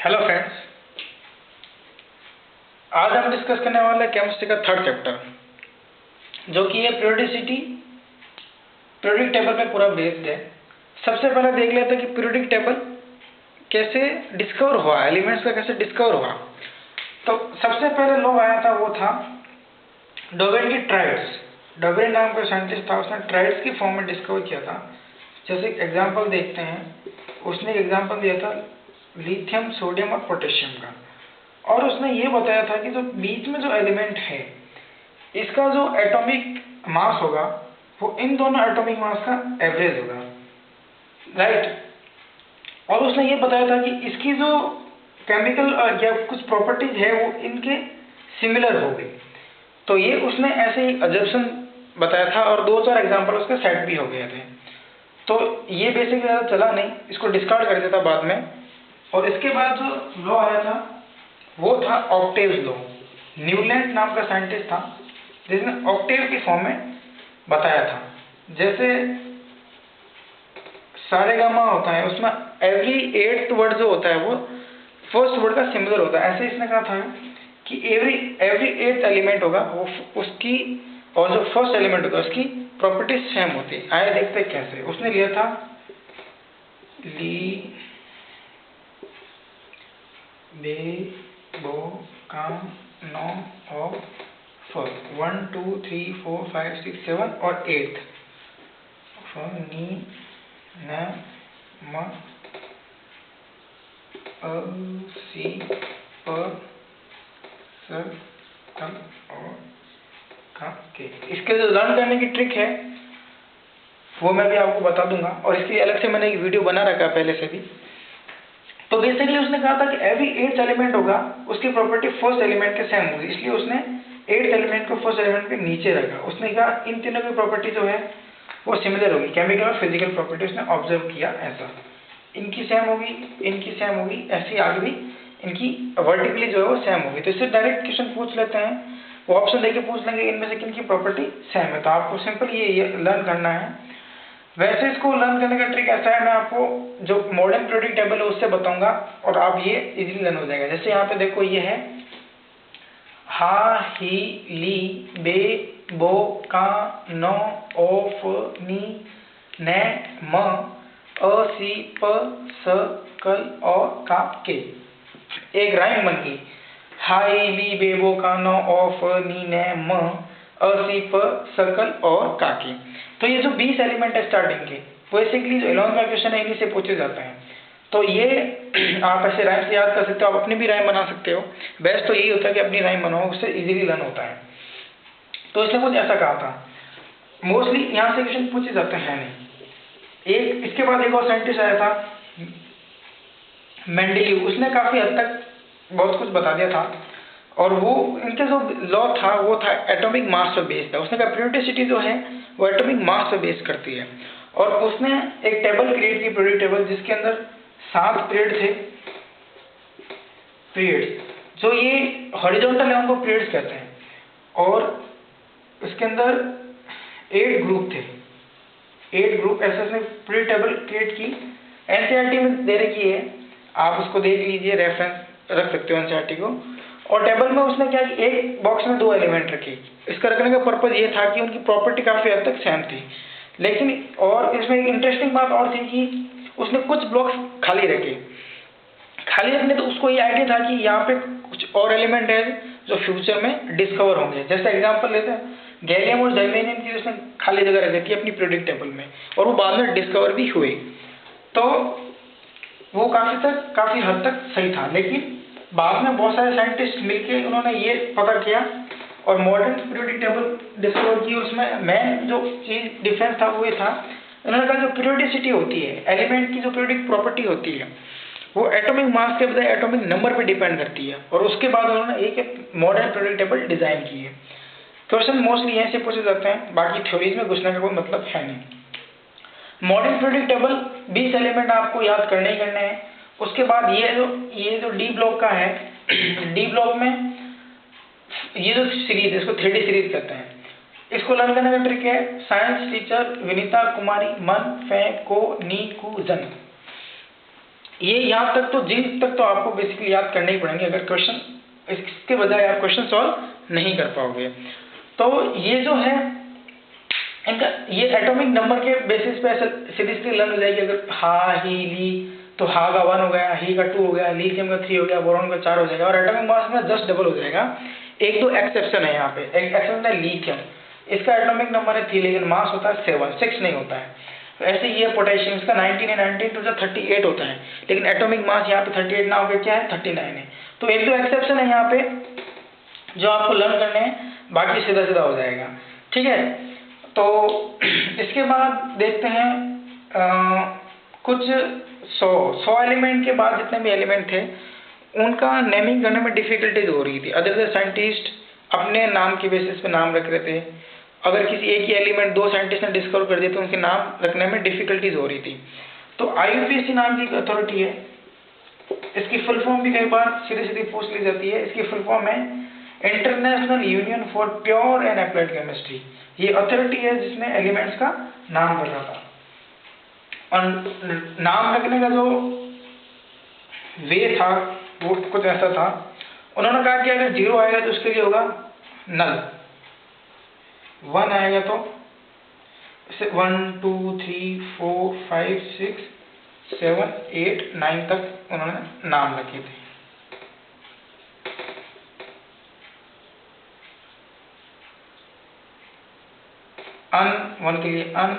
Hello friends, आज हम discuss करने वाले हैं केमिस्ट्री का थर्ड चैप्टर, जो कि है पीरियोडिक टेबल पे पूरा बेस्ड है। सबसे पहले देख लेते हैं कि पीरियोडिक टेबल कैसे डिस्कवर हुआ, एलिमेंट्स का कैसे डिस्कवर हुआ। तो सबसे पहले लॉ आया था, वो था डोवेल की ट्राइड्स। डोवेल नाम का साइंटिस्ट था, उसने ट्राइड्स की फॉर्म में डिस्कवर किया था। जैसे एग्जाम्पल देखते हैं, उसने एक एग्जाम्पल दिया था लिथियम, सोडियम और पोटेशियम का, और उसने ये बताया था कि जो बीच में जो एलिमेंट है, इसका जो एटॉमिक मास होगा वो इन दोनों एटॉमिक मास का एवरेज होगा, राइट। और उसने ये बताया था कि इसकी जो केमिकल या कुछ प्रॉपर्टीज है वो इनके सिमिलर होगी। तो ये उसने ऐसे ही अजम्पशन बताया था, और 2-4 एग्जाम्पल उसके सेट भी हो गए थे। तो ये बेसिकली ज़्यादा चला नहीं, इसको डिस्कार्ड कर देता बाद में। और इसके बाद जो लॉ आया था वो था ऑक्टेव्स लॉ। न्यूलैंड नाम का साइंटिस्ट था, जिसने ऑक्टेव की फॉर्म में बताया था। जैसे सारेगामा होता है, उसमें एवरी 8th वर्ड जो होता है वो फर्स्ट वर्ड का सिमिलर होता है। ऐसे इसने कहा था कि एवरी 8th एलिमेंट होगा वो उसकी, और जो फर्स्ट एलिमेंट होगा उसकी प्रॉपर्टीज सेम होती है। आइए देखते हैं कैसे। उसने लिया था फर्स्ट 1 2 3 4 5 6 7 और 8th नी न म अ सी प स क और क के। इसके जो लर्न करने की ट्रिक है वो मैं भी आपको बता दूंगा, और इसके अलग से मैंने एक वीडियो बना रखा है पहले से भी। तो बेसिकली उसने कहा था कि एवरी 8th एलिमेंट होगा उसकी प्रॉपर्टी फर्स्ट एलिमेंट के सेम होगी, इसलिए उसने 8th एलिमेंट को फर्स्ट एलिमेंट के नीचे रखा। उसने कहा इन तीनों की प्रॉपर्टी जो है वो सिमिलर होगी, केमिकल और फिजिकल प्रॉपर्टी उसने ऑब्जर्व किया। ऐसा इनकी सेम होगी, इनकी सेम होगी, ऐसी आगे भी इनकी वर्टिकली जो है वो सेम होगी। तो इससे डायरेक्ट क्वेश्चन पूछ लेते हैं, वो ऑप्शन देके पूछ लेंगे इनमें से किन की प्रॉपर्टी सेम है। तो आपको सिंपल ये लर्न करना है। वैसे इसको लर्न करने का ट्रिक ऐसा है, मैं आपको जो मॉडर्न पीरियोडिक टेबल है उससे बताऊंगा, और आप ये इजीली लर्न हो जाएगा। जैसे यहाँ पे देखो, ये है हा, ही, ली, बे, बो, का, नो, ओ, फ, नी, ने, म, अ, सी, प, स, कल और का, के। एक राइम बन गई, हाई, ली, बे, बो, का, नो, ओ, फ, नी, ने, म, अ, सी, प, सकल और काकी। तो ये जो 20 एलिमेंट है स्टार्टिंग के, बेसिकली जो एलोन का क्वेश्चन है इन्हीं से पूछे जाते हैं। तो ये आप ऐसे राइम से याद कर सकते हो, आप अपनी भी राइम बना सकते हो। बेस्ट तो यही होता है कि अपनी राइम बनाओ, उससे इजीली लर्न होता है। तो इसने कुछ ऐसा कहा था, मोस्टली यहाँ से क्वेश्चन पूछे जाते हैं नहीं। एक इसके बाद एक और साइंटिस्ट आया था मेंडेलीव, उसने काफी हद तक बहुत कुछ बता दिया था, और वो इनके जो लॉ था वो था एटॉमिक मास पर बेस्ड था। उसने कहा पीरियोडिसिटी जो है वो एटॉमिक मास पर बेस करती है, और उसने एक टेबल क्रिएट की, पीरियोडिक टेबल, जिसके अंदर 7 पीरियड थे, पीरियड्स, जो ये हॉरिजॉन्टल है उनको पीरियड्स कहते हैं, और इसके अंदर 8 ग्रुप थे। 8 ग्रुप ऐसे उसने पीरियोडिक टेबल क्रिएट की। एनसीईआरटी में दे रखी है, आप उसको देख लीजिए, रेफरेंस रख सकते हो एनसीईआरटी को। और टेबल में उसने क्या कि एक बॉक्स में 2 एलिमेंट रखे। इसका रखने का पर्पज ये था कि उनकी प्रॉपर्टी काफी हद तक सेम थी, लेकिन और इसमें एक इंटरेस्टिंग बात और थी कि उसने कुछ ब्लॉक्स खाली रखे। खाली रखने तो उसको ये आइडिया था कि यहाँ पे कुछ और एलिमेंट है जो फ्यूचर में डिस्कवर होंगे। जैसे एग्जांपल लेते हैं, गैलियम और जर्मेनियम की उसने खाली जगह रख दी अपनी पीरियोडिक टेबल में, और वो बाद में डिस्कवर भी हुए। तो वो काफी हद तक सही था, लेकिन बाद में बहुत सारे साइंटिस्ट मिलके उन्होंने ये पता किया और मॉडर्न पीरियोडिक टेबल डिस्कवर की। उसमें मेन जो चीज डिफरेंस था वो ये था, उन्होंने कहा जो पीरियोडिसिटी होती है, एलिमेंट की जो पीरियोडिक प्रॉपर्टी होती है, वो एटॉमिक मास के बजाय एटॉमिक नंबर पे डिपेंड करती है। और उसके बाद उन्होंने एक मॉडर्न पीरियोडिक टेबल डिजाइन की है। क्वेश्चन मोस्टली यहीं से पूछे जाते हैं, बाकी थ्योरीज में घुसने का कोई मतलब है नहीं। मॉडर्न पीरियोडिक टेबल 20 एलिमेंट आपको याद करने ही करने हैं। उसके बाद ये जो डी ब्लॉक का है, डी ब्लॉक में ये जो सीरीज है इसको 3D सीरीज कहते हैं। इसको लर्न करने का ट्रिक है, साइंस टीचर विनीता कुमारी मन फे को नी कु जन। ये यहाँ तक तो जिंक तक तो आपको बेसिकली याद करने ही पड़ेंगे, अगर क्वेश्चन इसके बजाय आप क्वेश्चन सॉल्व नहीं कर पाओगे। तो ये जो है इनका ये एटॉमिक नंबर के बेसिस पे ऐसे सीधी सीधी लर्न हो जाएगी। अगर हा ही ली तो हा का 1 हो गया, ही का 2 हो गया, लिथियम का 3 हो गया, बोरॉन का 4 हो जाएगा, और एटॉमिक मास में जस्ट डबल हो जाएगा। एक दो एक्सेप्शन है यहाँ पे, एक एक्सेप्शन है लिथियम, इसका एटॉमिक नंबर है 3 लेकिन मास होता है 7, 6 नहीं होता है। तो ऐसे ही है पोटेशियम, इसका 19 है, 19 टू 38 होता है, लेकिन एटॉमिक मास यहाँ पे 38 ना होकर क्या है 39 है। तो एक दो एक्सेप्शन है यहाँ पे जो आपको लर्न करने हैं, बाकी सीधा सीधा हो जाएगा, ठीक है। तो इसके बाद देखते हैं कुछ 100 एलिमेंट के बाद जितने भी एलिमेंट थे उनका नेमिंग करने में डिफिकल्टीज हो रही थी। अदर साइंटिस्ट अपने नाम के बेसिस पे नाम रख रहे थे। अगर किसी एक ही एलिमेंट 2 साइंटिस्ट ने डिस्कवर कर दिए तो उनके नाम रखने में डिफिकल्टीज हो रही थी। तो IUPAC नाम की एक अथॉरिटी है, इसकी फुल फॉर्म भी कई बार सीधी सीधी पूछ ली जाती है। इसकी फुल फॉर्म है international union for pure and applied chemistry. ये अथॉरिटी है जिसने एलिमेंट्स का नाम रखा था। और नाम रखने का जो वे था वो कुछ ऐसा था, उन्होंने कहा कि अगर 0 आएगा तो उसके लिए होगा नल, 1 आएगा तो 1 2 3 4 5 6 7 8 9 तक उन्होंने नाम रखे थे। अन 1 के लिए अन,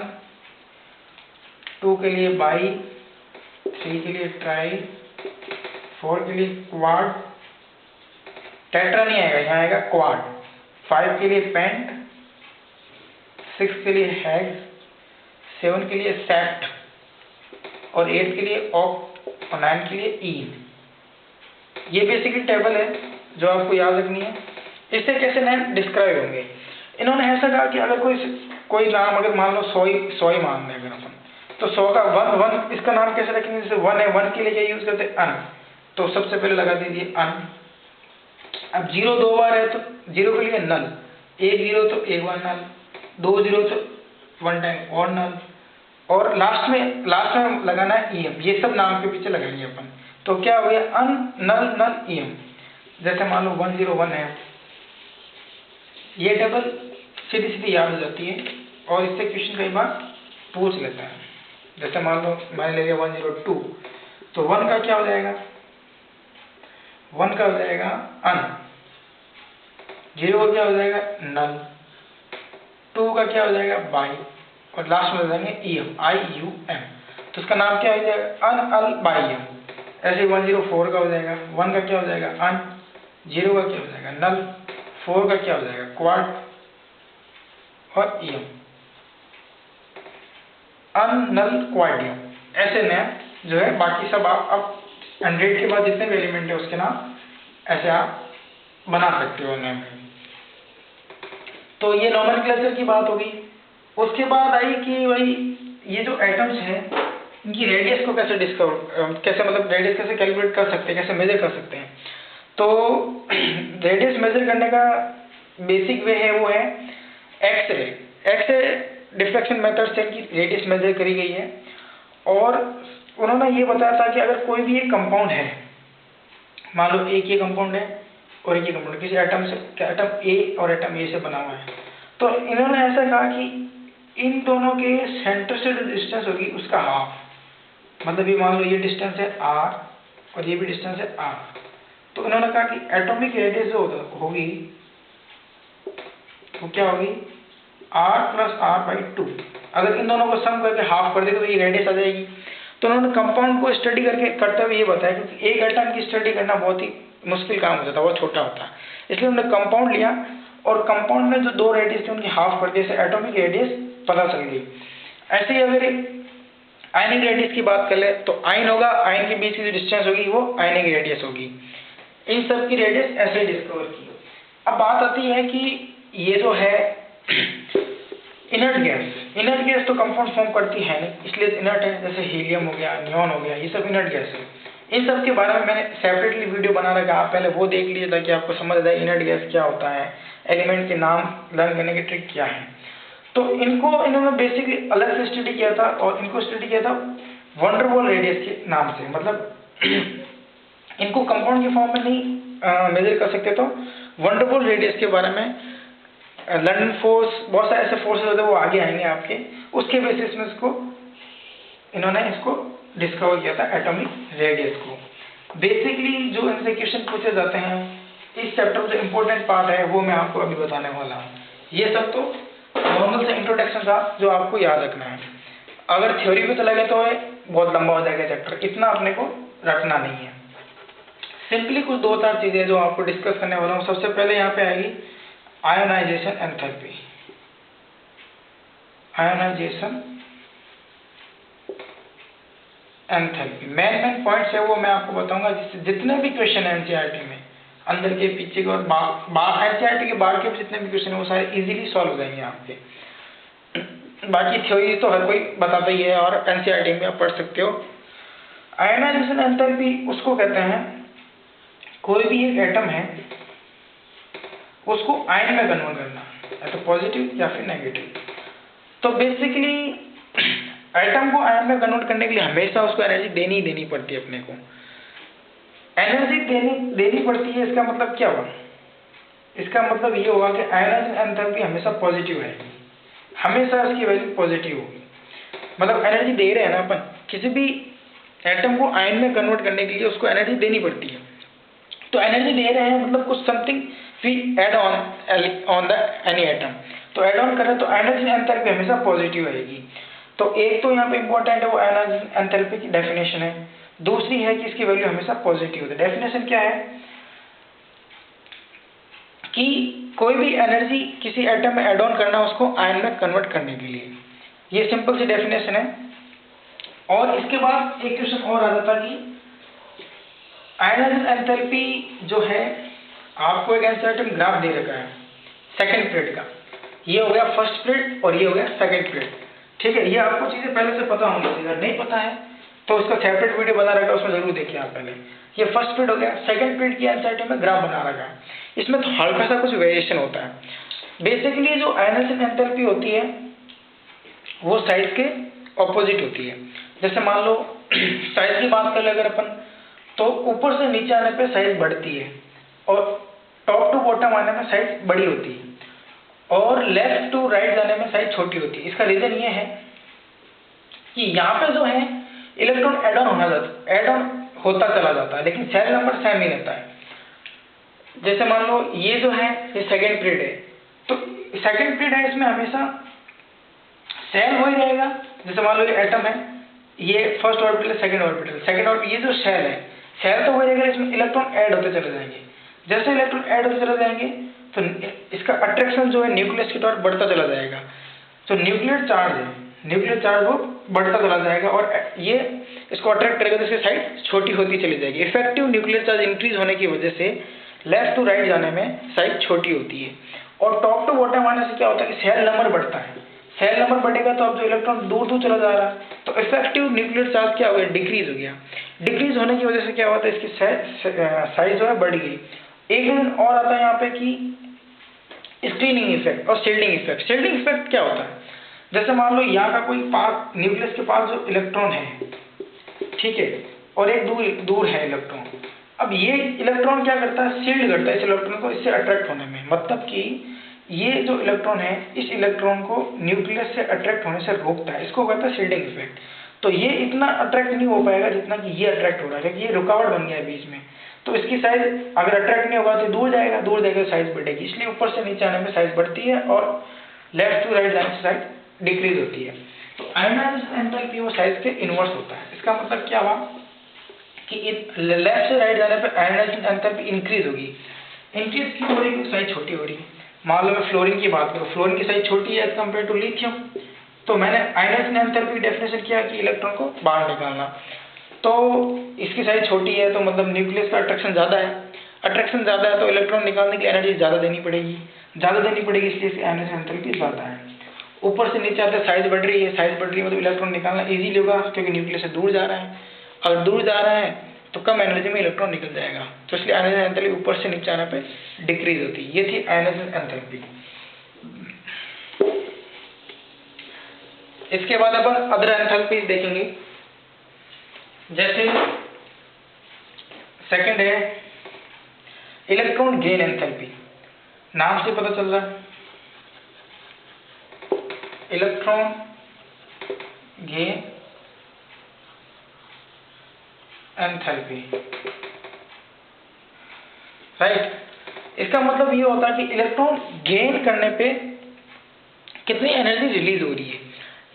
2 के लिए बाई, 3 के लिए ट्राई, 4 के लिए क्वाड, टेट्रा नहीं आएगा, यहाँ आएगा क्वाड, 5 के लिए पेंट, 6 के लिए हेक्स, 7 के लिए सेप्ट, और 8 के लिए ऑक्ट, और 9 के लिए ईन। ये बेसिकली टेबल है जो आपको याद रखनी है। इससे कैसे नाम डिस्क्राइब होंगे, इन्होंने ऐसा कहा कि अगर कोई नाम अगर मान लो 100 ही मान लें अगर अपन, तो 100 का 1 इसका नाम कैसे रखेंगे, जैसे 1 है, 1 के लिए क्या यूज करते हैं अन, तो सबसे पहले लगा दीजिए अन। अब 0 2 बार है तो 0 के लिए नल, 1 0 तो 1 बार नल, 2 0 तो 1 टाइम और नल, और लास्ट में लगाना है ईएम। ये सब नाम के पीछे लगाएंगे अपन, तो क्या हो गया अन नल नल ईएम। जैसे मान लो 101 है, ये टेबल सीधी सीधी याद हो जाती है और इससे क्वेश्चन कई बार पूछ लेता है। जैसे मान लो मैंने ले लिया 102, तो 1 का क्या हो जाएगा, 1 का हो जाएगा अन, 0 का क्या हो जाएगा नल, 2 का क्या हो जाएगा बाई, और लास्ट में हो जाएंगे ईएम IUM। तो इसका नाम क्या हो जाएगा अन अल बाई एम। ऐसे 104 का हो जाएगा, 1 का क्या हो जाएगा अन, 0 का क्या हो जाएगा नल, 4 का क्या हो जाएगा क्वाड और ईएम, अन नल क्वाडियम। ऐसे नेम जो है बाकी सब आप अब 100 के बाद जितने भी एलिमेंट है उसके नाम ऐसे आप बना सकते हो नेम। तो ये नोमेनक्लेचर की बात होगी। उसके बाद आई कि भाई ये जो एटम्स हैं इनकी रेडियस को कैसे मतलब रेडियस कैसे कैलकुलेट कर सकते हैं, कैसे मेजर कर सकते हैं। तो रेडियस मेजर करने का बेसिक वे है वो है एक्सरे डिफ्रैक्शन मेथड से इनकी रेडियस मेजर करी गई है। और उन्होंने ये बताया था कि अगर कोई भी एक कंपाउंड है, मान लो एक ये कंपाउंड है और एक ये कंपाउंड किसी एटम ए और एटम ए से बना हुआ है, तो इन्होंने ऐसा कहा कि इन दोनों के सेंटर से जो डिस्टेंस होगी उसका हाफ, मतलब ये मान लो ये डिस्टेंस है r और ये भी डिस्टेंस है r, तो इन्होंने कहा कि एटॉमिक रेडियस जो होगी वो क्या होगी r + r/2। अगर इन दोनों को सम करके हाफ कर देगा तो ये रेडियस आ जाएगी। तो उन्होंने कंपाउंड को स्टडी करते हुए ये बताया क्योंकि एक एटम की स्टडी करना बहुत ही मुश्किल काम हो जाता है, बहुत छोटा होता है, इसलिए उन्होंने कंपाउंड लिया और कंपाउंड में जो 2 रेडियस थे उनकी हाफ कर दिए, से एटॉमिक रेडियस पता चल गई। ऐसे ही अगर आयनिक रेडियस की बात कर ले तो आयन होगा, आयन के बीच की जो डिस्टेंस होगी वो आयनिक रेडियस होगी। इन सब की रेडियस ऐसे डिस्कवर की। अब बात आती है कि ये जो है इनर्ट गैस तो कंपाउंड फॉर्म करती है नहीं, इसलिए इनर्ट है। जैसे हीलियम हो गया, नियॉन हो गया, ये सब इनर्ट गैस है। इन सब के बारे में मैंने सेपरेटली वीडियो बना रखा, आप पहले वो देख लीजिए ताकि आपको समझ आए इनर्ट गैस क्या होता है, एलिमेंट के नाम लर्न करने की ट्रिक क्या है। तो इन्होंने बेसिकली अलग से स्टडी किया था और इनको स्टडी किया था वंडर बॉल रेडियस के नाम से। मतलब इनको कंपाउंड के फॉर्म में नहीं मेजर कर सकते, तो वंडर बॉल रेडियस के बारे में लंडन फोर्स, बहुत सारे ऐसे फोर्सेस होते हैं वो आगे आएंगे आपके, उसके बेसिस में इन्होंने इसको डिस्कवर किया था एटॉमिक रेडियस को। बेसिकली जो इनसे क्वेश्चन पूछे जाते हैं इस चैप्टर में जो इम्पोर्टेंट पार्ट है वो मैं आपको अभी बताने वाला हूँ। ये सब तो नॉर्मल से इंट्रोडक्शन था जो आपको याद रखना है। अगर थ्योरी पे चला गया तो बहुत लंबा हो जाएगा चैप्टर, इतना अपने को रखना नहीं है। सिंपली कुछ 2-4 चीजें जो आपको डिस्कस करने वाला हूँ। सबसे पहले यहाँ पे आएगी ionisation enthalpy. Ionisation enthalpy main points है वो मैं आपको बताऊंगा, जिससे जितने भी क्वेश्चन है एनसीईआरटी में, अंदर के पीछे के और एनसीईआरटी के बाहर के जितने भी क्वेश्चन है वो सारे इजीली सॉल्व हो जाएंगे आपके। बाकी थ्योरी तो हर कोई बताता ही है और एनसीईआरटी में आप पढ़ सकते हो। आयोनाइजेशन एंथैल्पी उसको कहते हैं कोई भी एक एटम है उसको आयन में कन्वर्ट करना, या तो पॉजिटिव या फिर नेगेटिव। तो बेसिकली एटम को आयन में कन्वर्ट करने के लिए हमेशा उसको एनर्जी देनी पड़ती है। अपने को एनर्जी देनी पड़ती है। इसका मतलब क्या हुआ? इसका मतलब ये हुआ कि आयोनाइजेशन एंथैल्पी हमेशा पॉजिटिव रहेगी, हमेशा इसकी वैल्यू पॉजिटिव होगी। मतलब एनर्जी दे रहे हैं ना अपन, किसी भी एटम को आयन में कन्वर्ट करने के लिए उसको एनर्जी देनी पड़ती है। तो एनर्जी दे रहे हैं मतलब कुछ something we add on the any atom, तो एड ऑन करें तो आयोनाइजेशन एंथैल्पी हमेशा पॉजिटिव रहेगी। तो एक तो यहाँ पे इंपॉर्टेंट है वो आयोनाइजेशन एंथैल्पी की डेफिनेशन है। दूसरी है कि इसकी वैल्यू हमेशा पॉजिटिव होती है। डेफिनेशन क्या है कि कोई भी एनर्जी किसी एटम में एड ऑन करना उसको आयन में कन्वर्ट करने के लिए, ये सिंपल सी डेफिनेशन है। और इसके बाद एक क्वेश्चन और आ जाता कि आयोनाइजेशन एंथैल्पी जो है, आपको एक एनसीईआरटी में ग्राफ दे रखा है सेकंड पीरियड का, ये हो गया फर्स्ट पीरियड और ये हो गया सेकंड पीरियड। ठीक है, ये आपको चीजें पहले से पता होंगी, अगर नहीं पता है तो उसका सेपरेट वीडियो बना रखा है, उसमें जरूर देखिए आप पहले। ये फर्स्ट पीरियड हो गया, सेकंड पीरियड की एनसीईआरटी में ग्राफ बना रखा है, इसमें तो हल्का सा कुछ वेरिएशन होता है। बेसिकली जो आयोनाइजेशन एंथैल्पी होती है वो साइज के ऑपोजिट होती है। जैसे मान लो साइज की बात कर ले अगर अपन, तो ऊपर से नीचे आने पे साइज बढ़ती है और टॉप टू बॉटम आने में साइज बड़ी होती है, और लेफ्ट टू राइट जाने में साइज छोटी होती है। इसका रीजन ये है कि यहाँ पे जो है इलेक्ट्रॉन एड ऑन होता चला जाता है, लेकिन सेल नंबर सेम ही रहता है। जैसे मान लो ये जो है ये सेकंड पीरियड है, तो सेकंड पीरियड है, इसमें हमेशा सेल वही रहेगा। जैसे मान लो ये एटम है, ये फर्स्ट ऑर्बिटल सेकंड ऑर्बिटल, ये जो सेल है, सेल तो वही रहेगा, इसमें इलेक्ट्रॉन ऐड होते चले जाएंगे। जैसे इलेक्ट्रॉन ऐड होते चले जाएंगे तो इसका अट्रैक्शन जो है न्यूक्लियस की तरफ बढ़ता चला जाएगा। तो न्यूक्लियर चार्ज वो बढ़ता चला जाएगा और ये इसको अट्रैक्ट करेगा तो इसकी साइज छोटी होती चली जाएगी। इफेक्टिव न्यूक्लियर चार्ज इंक्रीज होने की वजह से लेफ्ट टू राइट जाने में साइज छोटी होती है, और टॉप टू बॉटम आने से क्या होता है कि सेल नंबर बढ़ता है। सेल नंबर बढ़ेगा तो अब जो इलेक्ट्रॉन दूर चला जा रहा है, तो इफेक्टिव न्यूक्लियर चार्ज क्या हो गया, डिक्रीज हो गया। डिक्रीज होने की वजह से क्या होता है, इसकी साइज जो है बढ़ गई। एक रीजन और आता है यहाँ पे कि स्क्रीनिंग इफेक्ट और शील्डिंग इफेक्ट। शील्डिंग इफेक्ट क्या होता है, जैसे मान लो यहाँ का कोई पास न्यूक्लियस के पास जो इलेक्ट्रॉन है, ठीक है, और एक दूर है इलेक्ट्रॉन। अब ये इलेक्ट्रॉन क्या करता है, शील्ड करता है इस इलेक्ट्रॉन को इससे अट्रैक्ट होने में। मतलब कि ये जो इलेक्ट्रॉन है इस इलेक्ट्रॉन को न्यूक्लियस से अट्रैक्ट होने से रोकता है, इसको कहता है शील्डिंग इफेक्ट। तो ये इतना अट्रैक्ट नहीं हो पाएगा जितना कि ये अट्रैक्ट हो रहा है, क्योंकि ये रुकावट बन गया है बीच में। तो इसकी साइज अगर अट्रैक्ट नहीं होगा तो दूर जाएगा तो साइज बढ़ेगी, इसलिए ऊपर से नीचे आने में साइज बढ़ती है और लेफ्ट टू राइट जाने से साइज डिक्रीज होती है। तो आयोनाइजेशन एंथैल्पी वो साइज के इनवर्स होता है। इसका मतलब क्या हुआ कि लेफ्ट से राइट जाने पर आयोनाइजेशन एंथैल्पी इंक्रीज होगी। इंक्रीज क्यों हो रही है, क्योंकि साइज छोटी हो रही है। मान लो मैं फ्लोरीन की बात करूँ, फ्लोरीन की साइज छोटी है एज कम्पेयर टू लिथियम, तो मैंने आयोनाइजेशन एंथैल्पी की डेफिनेशन किया कि इलेक्ट्रॉन को बाहर निकालना। तो इसकी साइज छोटी है तो मतलब न्यूक्लियस का अट्रैक्शन ज़्यादा है, अट्रैक्शन ज़्यादा है तो इलेक्ट्रॉन निकालने की एनर्जी ज़्यादा देनी पड़ेगी, इसलिए इसकी आयोनाइजेशन एंथैल्पी ज़्यादा है। ऊपर से नीचे आते साइज बढ़ रही है, मतलब इलेक्ट्रॉन निकालना ईजिली होगा क्योंकि न्यूक्लियस से दूर जा रहा है। अगर दूर जा रहा है तो कम एनर्जी में इलेक्ट्रॉन निकल जाएगा, तो इसलिए आयोनाइजेशन एंथैल्पी ऊपर से नीचे आने पे डिक्रीज होती है। ये थी आयोनाइजेशन एंथैल्पी। इसके बाद अपन अदर एंथैल्पीज देखेंगे। जैसे सेकंड है इलेक्ट्रॉन गेन एंथैल्पी, नाम से पता चल रहा है इलेक्ट्रॉन गेन एंथैल्पी, राइट। इसका मतलब ये होता है कि इलेक्ट्रॉन गेन करने पे कितनी एनर्जी रिलीज हो रही है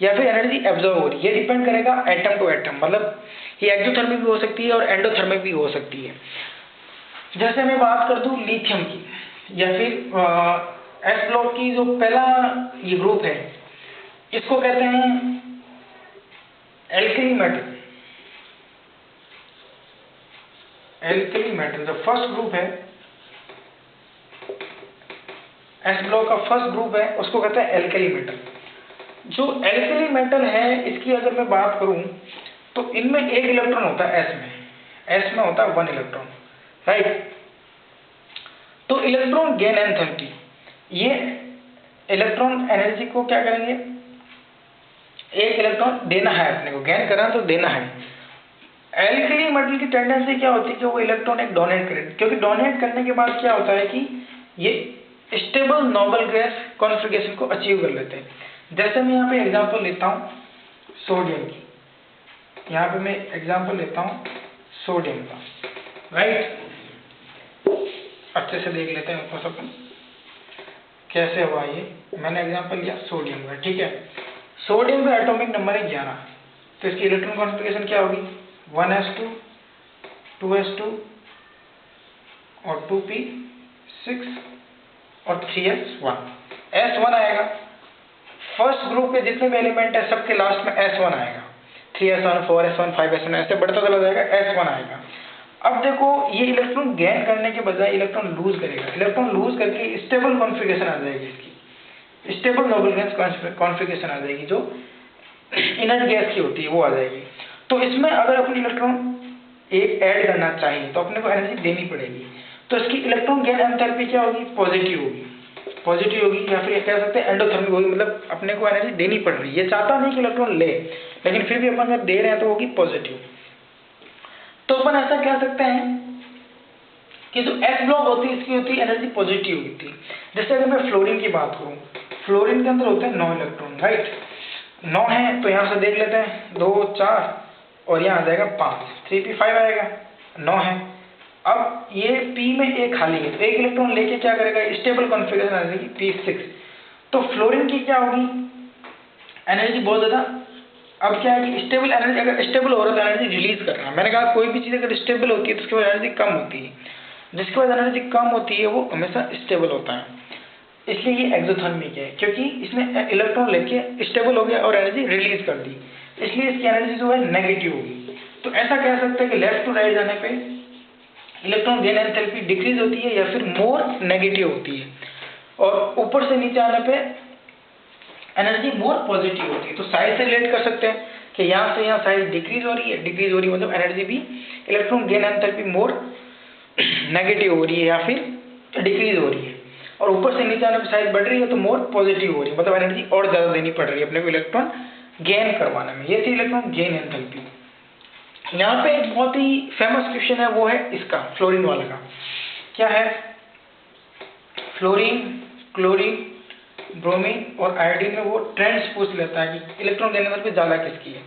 या फिर एनर्जी एब्जॉर्ब हो रही है, ये डिपेंड करेगा एटम टू एटम, मतलब ये एक्सोथर्मिक भी हो सकती है और एंडोथर्मिक भी हो सकती है। जैसे मैं बात कर दूं लिथियम की या फिर एस ब्लॉक की, जो पहला ये ग्रुप है इसको कहते हैं एल्कली मेटल। एल्कली मेटल जो फर्स्ट ग्रुप है, एस ब्लॉक का फर्स्ट ग्रुप है, उसको कहते हैं एल्कली मेटल। जो एल्कली मेटल है इसकी अगर मैं बात करूं तो इनमें एक इलेक्ट्रॉन होता है एस में होता है 1 इलेक्ट्रॉन, राइट। तो इलेक्ट्रॉन गेन एंथैल्पी, ये इलेक्ट्रॉन एनर्जी को क्या करेंगे, एक इलेक्ट्रॉन देना है अपने को, गेन करना तो देना है। एल्कली मेटल की टेंडेंसी क्या होती है कि वो इलेक्ट्रॉन एक डोनेट करे, क्योंकि डोनेट करने के बाद क्या होता है कि ये स्टेबल नोबल गैस कॉन्फ़िगरेशन को अचीव कर लेते हैं। जैसे मैं यहाँ पे एग्जांपल लेता हूँ सोडियम की, यहाँ पे मैं एग्जांपल लेता हूँ सोडियम का, राइट। अच्छे से देख लेते हैं उसको सब कैसे हुआ ये। मैंने एग्जांपल लिया सोडियम का, ठीक है। सोडियम का एटॉमिक नंबर है 11, तो इसकी इलेक्ट्रॉन कॉन्फ़िगरेशन क्या होगी 1s2 2s2 और 2p6 और 3s1, s1 आएगा। फर्स्ट ग्रुप के जितने भी एलिमेंट है सबके लास्ट में s1 आएगा, 3s1 4s1 5s1 ऐसे बढ़ता चला जाएगा, s1 आएगा। अब देखो ये इलेक्ट्रॉन गेन करने के बजाय इलेक्ट्रॉन लूज करेगा, इलेक्ट्रॉन लूज करके स्टेबल कॉन्फ़िगरेशन आ जाएगी, इसकी स्टेबल नोबल गैस कॉन्फ़िगरेशन आ जाएगी, जो इनर्ट गैस की होती है वो आ जाएगी। तो इसमें अगर अपन इलेक्ट्रॉन एक ऐड करना चाहिए तो अपने को एनर्जी देनी पड़ेगी, तो इसकी इलेक्ट्रॉन गेन एंथैल्पी क्या होगी, पॉजिटिव होगी या फिर कह सकते हैं एंडोथर्मिक होगी, मतलब अपने को एनर्जी देनी पड़ रही है। ये चाहता नहीं कि इलेक्ट्रॉन ले, लेकिन फिर भी अपन अगर दे रहे हैं तो होगी पॉजिटिव। तो अपन ऐसा कह सकते हैं कि जो एस ब्लॉक होती है इसकी होती है एनर्जी पॉजिटिव होती है। जैसे अगर मैं फ्लोरीन की बात करूं, फ्लोरीन के अंदर होते हैं 9 इलेक्ट्रॉन, राइट। 9 है तो यहां से देख लेते हैं 2 4 और यहाँ आ जाएगा 5, 3p5 आएगा, 9 है। अब ये p में एक खाली है तो एक इलेक्ट्रॉन लेके क्या करेगा, स्टेबल कॉन्फ़िगरेशन आ जाएगी p6। तो फ्लोरीन की क्या होगी एनर्जी बहुत ज्यादा। अब क्या है कि स्टेबल एनर्जी, अगर स्टेबल हो रहा है तो एनर्जी रिलीज कर रहा है। मैंने कहा कोई भी चीज अगर स्टेबल होती है तो उसके बाद एनर्जी कम होती है, जिसके बाद एनर्जी कम होती है वो हमेशा स्टेबल होता है, इसलिए ये एक्सोथर्मिक है, क्योंकि इसने इलेक्ट्रॉन लेके स्टेबल हो गया और एनर्जी रिलीज कर दी, इसलिए इसकी एनर्जी जो है नेगेटिव होगी। तो ऐसा कह सकते हैं कि लेफ्ट टू राइट जाने पे इलेक्ट्रॉन गेन एंथैल्पी डिक्रीज होती है या फिर मोर नेगेटिव होती है, और ऊपर से नीचे आने पे एनर्जी मोर पॉजिटिव होती है। तो साइज से रिलेट कर सकते हैं कि यहाँ से यहाँ साइज डिक्रीज हो रही है, मतलब एनर्जी भी electron gain enthalpy more negative हो रही है या फिर डिक्रीज हो रही है, और ऊपर से नीचे आने पर साइज बढ़ रही है तो मोर पॉजिटिव हो रही है, मतलब एनर्जी और ज्यादा देनी पड़ रही है अपने को इलेक्ट्रॉन गेन करवाने में। ये थी इलेक्ट्रॉन गेन एंथैल्पी। यहाँ पे एक बहुत ही फेमस क्वेश्चन है, वो है इसका फ्लोरीन वाला का। क्या है, फ्लोरीन, क्लोरीन, ब्रोमीन और आयोडीन में वो ट्रेंड्स पूछ लेता है कि इलेक्ट्रॉन गेन एंथैल्पी ज्यादा किसकी है।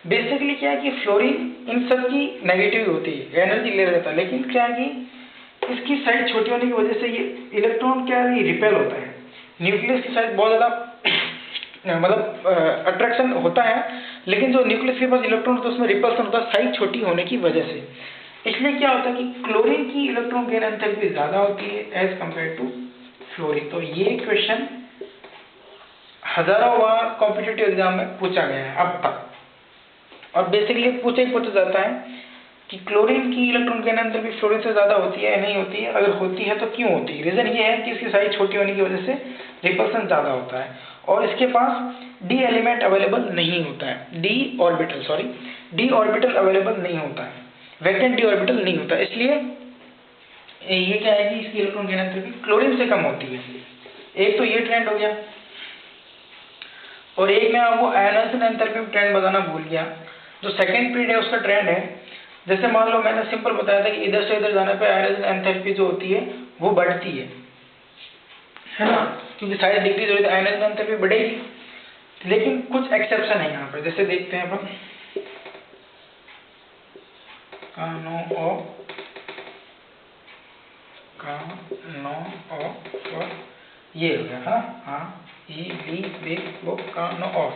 बेसिकली क्या है कि फ्लोरीन इन सब की नेगेटिव होती है, एनर्जी ले लेता है, लेकिन क्या है कि इसकी साइज छोटी होने की वजह से ये इलेक्ट्रॉन क्या है रिपेल होता है। न्यूक्लियस की साइज बहुत ज्यादा मतलब अट्रैक्शन होता है, लेकिन जो न्यूक्लियस के पास इलेक्ट्रॉन होता है उसमें रिपल्सन होता है साइज छोटी होने की वजह से। इसलिए क्या होता है कि क्लोरीन की इलेक्ट्रॉन गेन एंथैल्पी ज्यादा होती है एज कंपेयर टू फ्लोरीन। तो ये क्वेश्चन हजारों बार कॉम्पिटिटिव एग्जाम में पूछा गया है अब तक, और बेसिकली पूछा जाता है कि क्लोरीन की इलेक्ट्रॉन गेन एंथैल्पी फ्लोरीन से ज्यादा होती है या नहीं होती है, अगर होती है तो क्यों होती है। रीजन ये है कि इसकी साइज छोटी होने की वजह से रिपल्सन ज्यादा होता है, और इसके पास डी एलिमेंट अवेलेबल नहीं होता है, डी ऑर्बिटल अवेलेबल नहीं होता है, वैकेंट डी ऑर्बिटल नहीं होता, इसलिए ये क्या है कि इसकी इलेक्ट्रॉन गेन एंथैल्पी क्लोरीन से कम होती है। एक तो ये ट्रेंड हो गया, और एक मैं आपको आयनाइजेशन एंथैल्पी में ट्रेंड बताना भूल गया। जो सेकेंड पीरियड है उसका ट्रेंड है, जैसे मान लो मैंने सिंपल बताया था कि इधर से इधर जाने पर आयनाइजेशन एंथैल्पी जो होती है वो बढ़ती है ना, क्योंकि सारी डिग्रीज हो तो आयनाइजेशन एंथैल्पी बढ़ेगी। लेकिन कुछ एक्सेप्शन है यहाँ पर, जैसे देखते हैं अपन ये हो गया, हाँ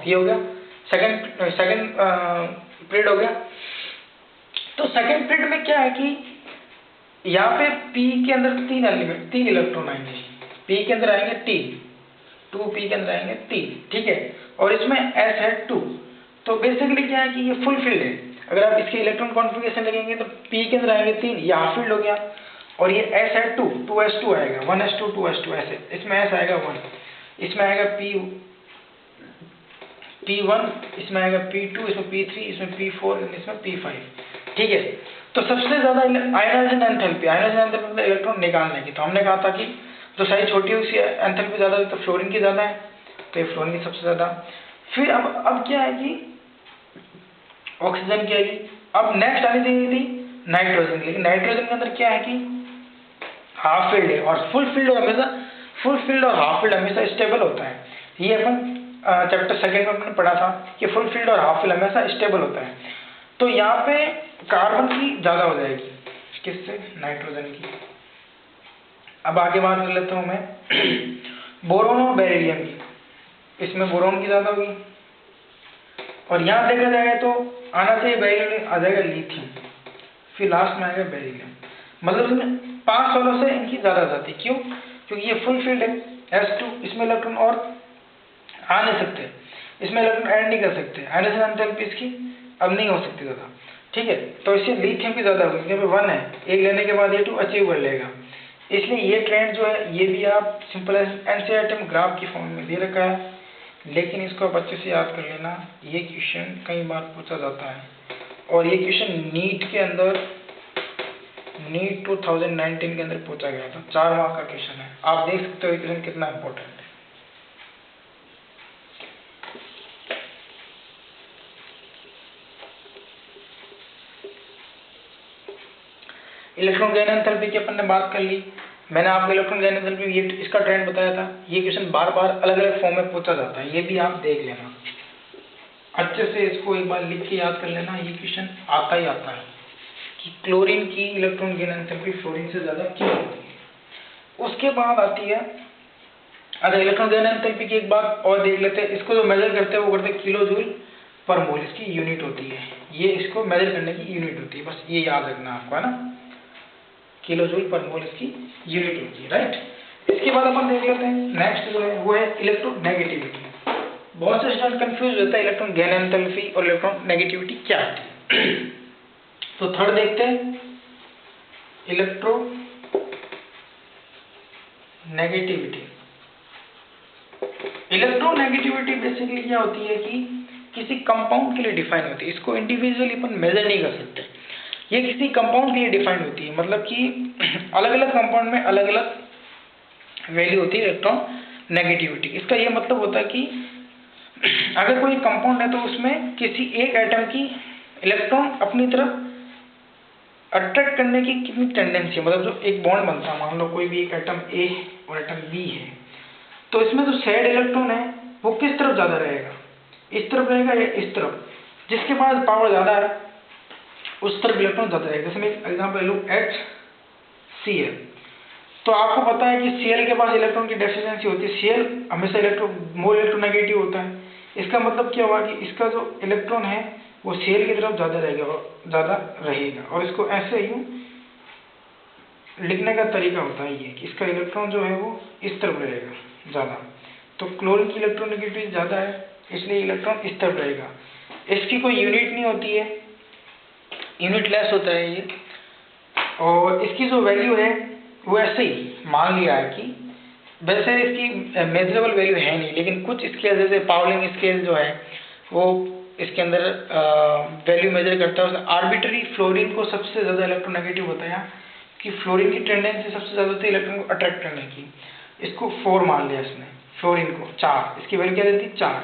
ये हो गया सेकंड पीरियड हो गया। तो सेकंड पीरियड में क्या है कि यहाँ पे P के अंदर तीन इलेक्ट्रॉन आएंगे, P के अंदर आएंगे 2P के अंदर आएंगे 3, ठीक है, और इसमें S है 2। तो बेसिकली क्या है कि ये फुल फील्ड है। अगर आप इसके इलेक्ट्रॉन कॉन्फ़िगरेशन लगेंगे तो P के अंदर आएंगे 3, ये हाफ फील्ड हो गया, और ये S है 2s2 आएगा, 1s2 2s2 ऐसे, इसमें S आएगा 1, इसमें आएगा P1, इसमें आएगा P2, इसमें P3, इसमें P4, इसमें P5, ठीक है। तो सबसे ज्यादा आयनाइजेशन एंथैल्पी मतलब इलेक्ट्रॉन निकालने की, तो हमने कहा था कि जो साइज छोटी है उसकी एंथैल्पी ज्यादा है, तो फ्लोरीन की ज्यादा है, तो ये फ्लोरीन की सबसे ज्यादा। फिर अब क्या है कि ऑक्सीजन की आएगी। अब नेक्स्ट आनी चाहिए थी नाइट्रोजन, लेकिन नाइट्रोजन के अंदर क्या है कि हाफ फील्ड है, और फुल फील्ड और हाफ फील्ड हमेशा स्टेबल होता है। ये अपन चैप्टर सेकेंड में हमने पढ़ा था कि फुल फील्ड और हाफ फील्ड हमेशा स्टेबल होता है। तो यहाँ पे कार्बन की ज्यादा हो जाएगी, किससे? नाइट्रोजन की। अब आगे बात कर लेता हूं मैं बोरोन और बेरिलियम की। इसमें बोरोन की ज्यादा होगी, और यहाँ देखा जाएगा तो आना चाहिए बेरिलियम, आ जाएगा लिथियम, फिर लास्ट में आएगा बेरिलियम। मतलब इसमें 5 वालों से इनकी ज्यादा जाती। क्यों? क्योंकि ये फुल फील्ड है S2, इसमें इलेक्ट्रॉन और आ नहीं सकते, इसमें इलेक्ट्रॉन ऐड नहीं कर सकते, आयनाइजेशन एंथैल्पी इसकी अब नहीं हो सकती ज्यादा, ठीक है। तो इससे लिथियम की ज्यादा होगी, क्योंकि 1 है, एक लेने के बाद ये 2 अचीव कर लेगा। इसलिए ये ट्रेंड जो है ये भी आप सिंपल एनसीईआरटी में ग्राफ की फॉर्म में दे रखा है, लेकिन इसको आप अच्छे से याद कर लेना। ये क्वेश्चन कई बार पूछा जाता है, और ये क्वेश्चन नीट 2019 के अंदर पूछा गया था, 4 मार्क का क्वेश्चन है। आप देख सकते हो ये क्वेश्चन कितना इंपॉर्टेंट है। इलेक्ट्रॉन गेन एंथैल्पी की अपन ने बात कर ली। मैंने आपको इलेक्ट्रॉन गेन एंथैल्पी ये इसका ट्रेंड बताया था। ये क्वेश्चन बार बार अलग अलग फॉर्म में पूछा जाता है, ये भी आप देख लेना अच्छे से, इसको एक बार लिख के याद कर लेना। ये क्वेश्चन आता ही आता है कि क्लोरीन की इलेक्ट्रॉन गेन एंथैल्पी फ्लोरीन से ज्यादा क्यों होती है। उसके बाद आती है, अच्छा इलेक्ट्रॉन गेन एंथैल्पी की एक बात और देख लेते हैं। इसको जो मेजर करते हैं वो करते हैं किलो जूल पर मोल, इसकी यूनिट होती है। ये इसको मेजर करने की यूनिट होती है, बस ये याद रखना आपको, है ना, किलो जूल पर मोल इसकी यूनिट होती है, राइट। इसके बाद अपन देख लेते हैं नेक्स्ट जो है वो है इलेक्ट्रोनेगेटिविटी। बहुत से स्टूडेंट कंफ्यूज होता है इलेक्ट्रॉन गेन एंथैल्पी और इलेक्ट्रॉन नेगेटिविटी क्या होती है। तो थर्ड देखते हैं इलेक्ट्रोनेगेटिविटी। इलेक्ट्रोनेगेटिविटी बेसिकली क्या होती है कि किसी कंपाउंड के लिए डिफाइन होती है। इसको इंडिविजुअली अपन मेजर नहीं कर सकते, ये किसी कंपाउंड के लिए डिफाइन होती है। मतलब कि अलग अलग कंपाउंड में अलग अलग वैल्यू होती है इलेक्ट्रॉन नेगेटिविटी। इसका ये मतलब होता है कि अगर कोई कंपाउंड है तो उसमें किसी एक एटम की इलेक्ट्रॉन अपनी तरफ अट्रैक्ट करने की कितनी टेंडेंसी है। मतलब जो एक बॉन्ड बनता है, मान लो कोई भी एक एटम A और एटम B है, तो इसमें जो शेयर्ड इलेक्ट्रॉन है वो किस तरफ ज्यादा रहेगा, इस तरफ रहेगा या इस तरफ। जिसके पास पावर ज्यादा है उस तरफ इलेक्ट्रॉन ज्यादा रहेगा। जैसे मैं एग्जांपल लूं HCl, तो आपको पता है कि Cl के पास इलेक्ट्रॉन की डेफिशिएंसी होती है। Cl हमेशा मोल इलेक्ट्रोनेगेटिव होता है। इसका मतलब क्या हुआ कि इसका जो इलेक्ट्रॉन है वो Cl की तरफ ज्यादा रहेगा, और इसको ऐसे यूं लिखने का तरीका होता है ये कि इसका इलेक्ट्रॉन जो है वो इस तरफ रहेगा ज्यादा। तो क्लोरीन की इलेक्ट्रोनेगेटिविटी ज्यादा है, इसलिए इलेक्ट्रॉन इस तरफ रहेगा। इसकी कोई यूनिट नहीं होती है, यूनिटलेस होता है ये, और इसकी जो वैल्यू है वो ऐसे ही मान लिया है कि वैसे इसकी मेजरेबल वैल्यू है नहीं, लेकिन कुछ स्केल जैसे पाउलिंग स्केल जो है वो इसके अंदर वैल्यू मेजर करता है। आर्बिट्ररी फ्लोरीन को सबसे ज्यादा इलेक्ट्रोनेगेटिव बताया कि फ्लोरीन की टेंडेंसी सबसे ज्यादा होती है इलेक्ट्रॉन को अट्रैक्ट करने की। इसको 4 मान लिया इसने, फ्लोरीन को 4, इसकी वैल्यू क्या देती है 4।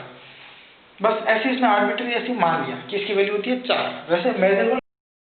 बस ऐसे इसने आर्बिट्ररी ऐसे मान लिया कि इसकी वैल्यू होती है 4। वैसे मेजरेबल